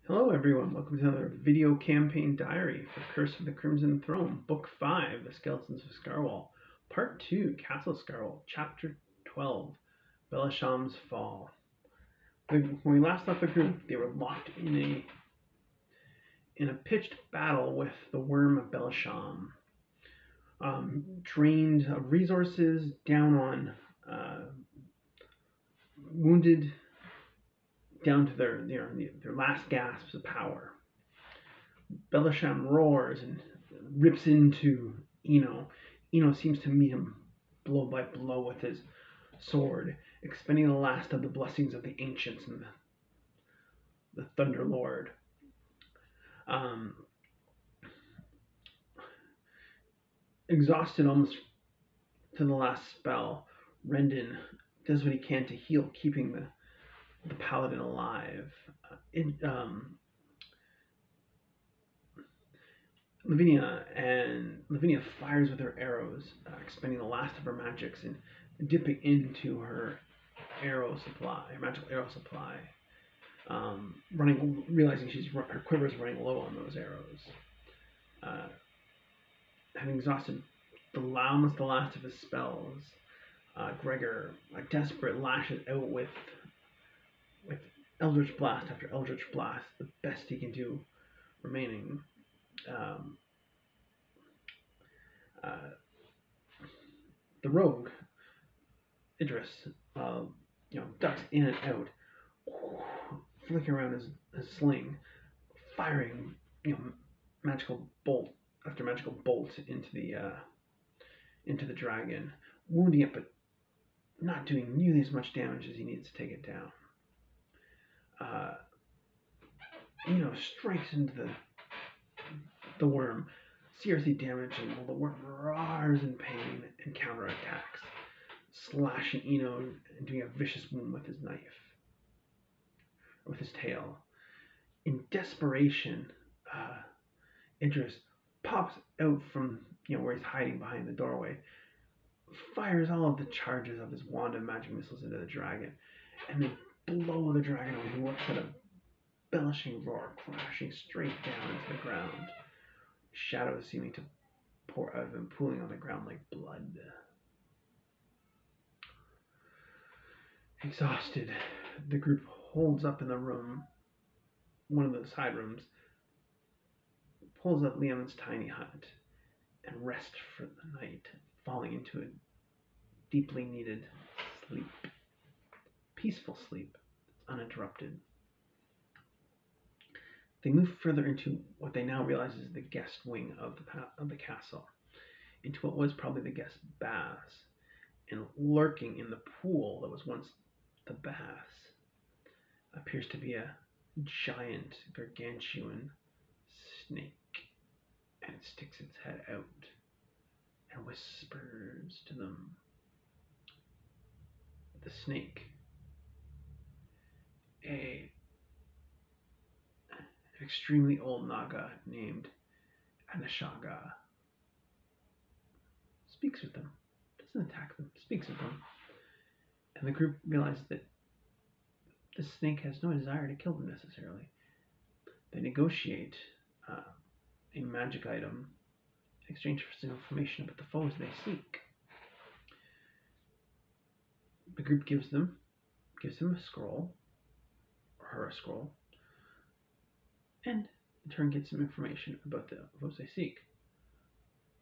Hello everyone, welcome to another video campaign diary for Curse of the Crimson Throne, Book 5, The Skeletons of Scarwall, Part 2, Castle Scarwall, Chapter 12, Bellasham's Fall. When we last left the group, they were locked in a pitched battle with the Worm of Bellasham, drained of resources, down on wounded, down to their last gasps of power. Bellasham roars and rips into Eno. Eno seems to meet him blow by blow with his sword, expending the last of the blessings of the ancients and the Thunder Lord. Exhausted almost to the last spell, Rendon does what he can to heal, keeping the paladin alive. Lavinia fires with her arrows, expending the last of her magics and dipping into her magical arrow supply. Realizing her quiver is running low on those arrows. Having exhausted almost the last of his spells, Gregor, desperate, lashes out with Eldritch Blast after Eldritch Blast, the best he can do remaining. The rogue, Idris, ducks in and out, flicking around his sling, firing, magical bolt after magical bolt into the dragon, wounding it, but not doing nearly as much damage as he needs to take it down. Strikes into the worm, seriously damaging while the worm roars in pain and counterattacks, slashing Eno and doing a vicious wound with his knife, with his tail. In desperation, Idris pops out from where he's hiding behind the doorway, fires all of the charges of his wand of magic missiles into the dragon, and they blow the dragon away. He lets out a bellashing roar, crashing straight down into the ground, shadows seeming to pour out of him, pooling on the ground like blood. Exhausted, the group holds up in the room, one of the side rooms, pulls up Liam's tiny hut, and rests for the night, falling into a deeply needed sleep. Peaceful sleep, uninterrupted. They move further into what they now realize is the guest wing of the castle, into what was probably the guest baths, and lurking in the pool that was once the baths appears to be a giant, gargantuan snake, and it sticks its head out and whispers to them. The snake, an extremely old Naga named Anashaga, speaks with them, doesn't attack them, speaks with them. And the group realizes that the snake has no desire to kill them necessarily. They negotiate a magic item in exchange for some information about the foes they seek. The group gives him a scroll, or her a scroll, and in turn gets some information about the foes they seek,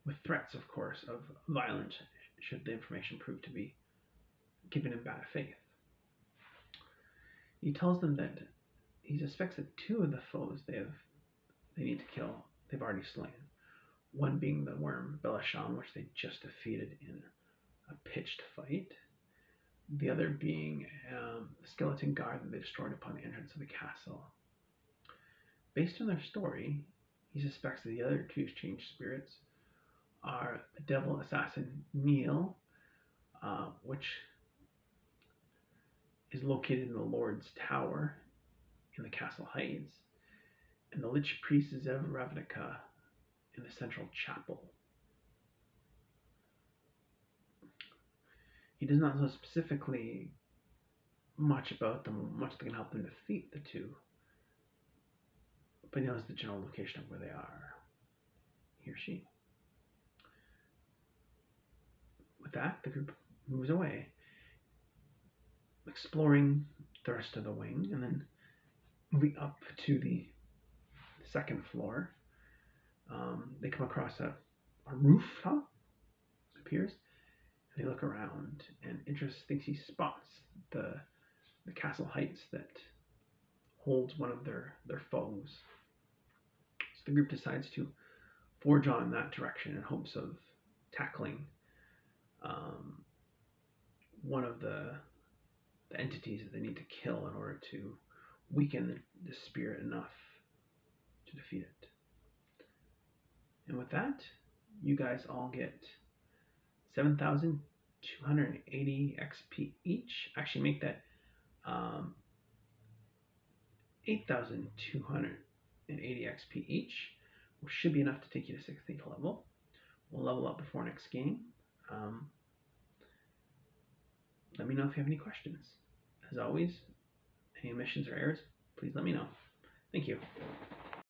with threats, of course, of violence should the information prove to be given in bad faith. He tells them that he suspects that two of the foes they need to kill, they've already slain. One being the worm Bellasham, which they just defeated in a pitched fight. The other being the skeleton guard that they destroyed upon the entrance of the castle. Based on their story, he suspects that the other two changed spirits are the devil assassin Neil, which is located in the Lord's Tower in the Castle Heights, and the Lich Priest Zev Ravnica in the Central Chapel. He does not know specifically much about them, much that can help them defeat the two. but he knows the general location of where they are. He or she. With that, the group moves away, exploring the rest of the wing, and then moving up to the second floor. They come across a rooftop, it appears, and they look around, and Idris thinks he spots the castle heights that holds one of their foes. So the group decides to forge on in that direction in hopes of tackling one of the entities that they need to kill in order to weaken the spirit enough to defeat it. And with that, you guys all get 7,280 XP each. Actually, make that 8,280 XP each, which should be enough to take you to 16th level. We'll level up before next game. Let me know if you have any questions. As always, any omissions or errors, please let me know. Thank you.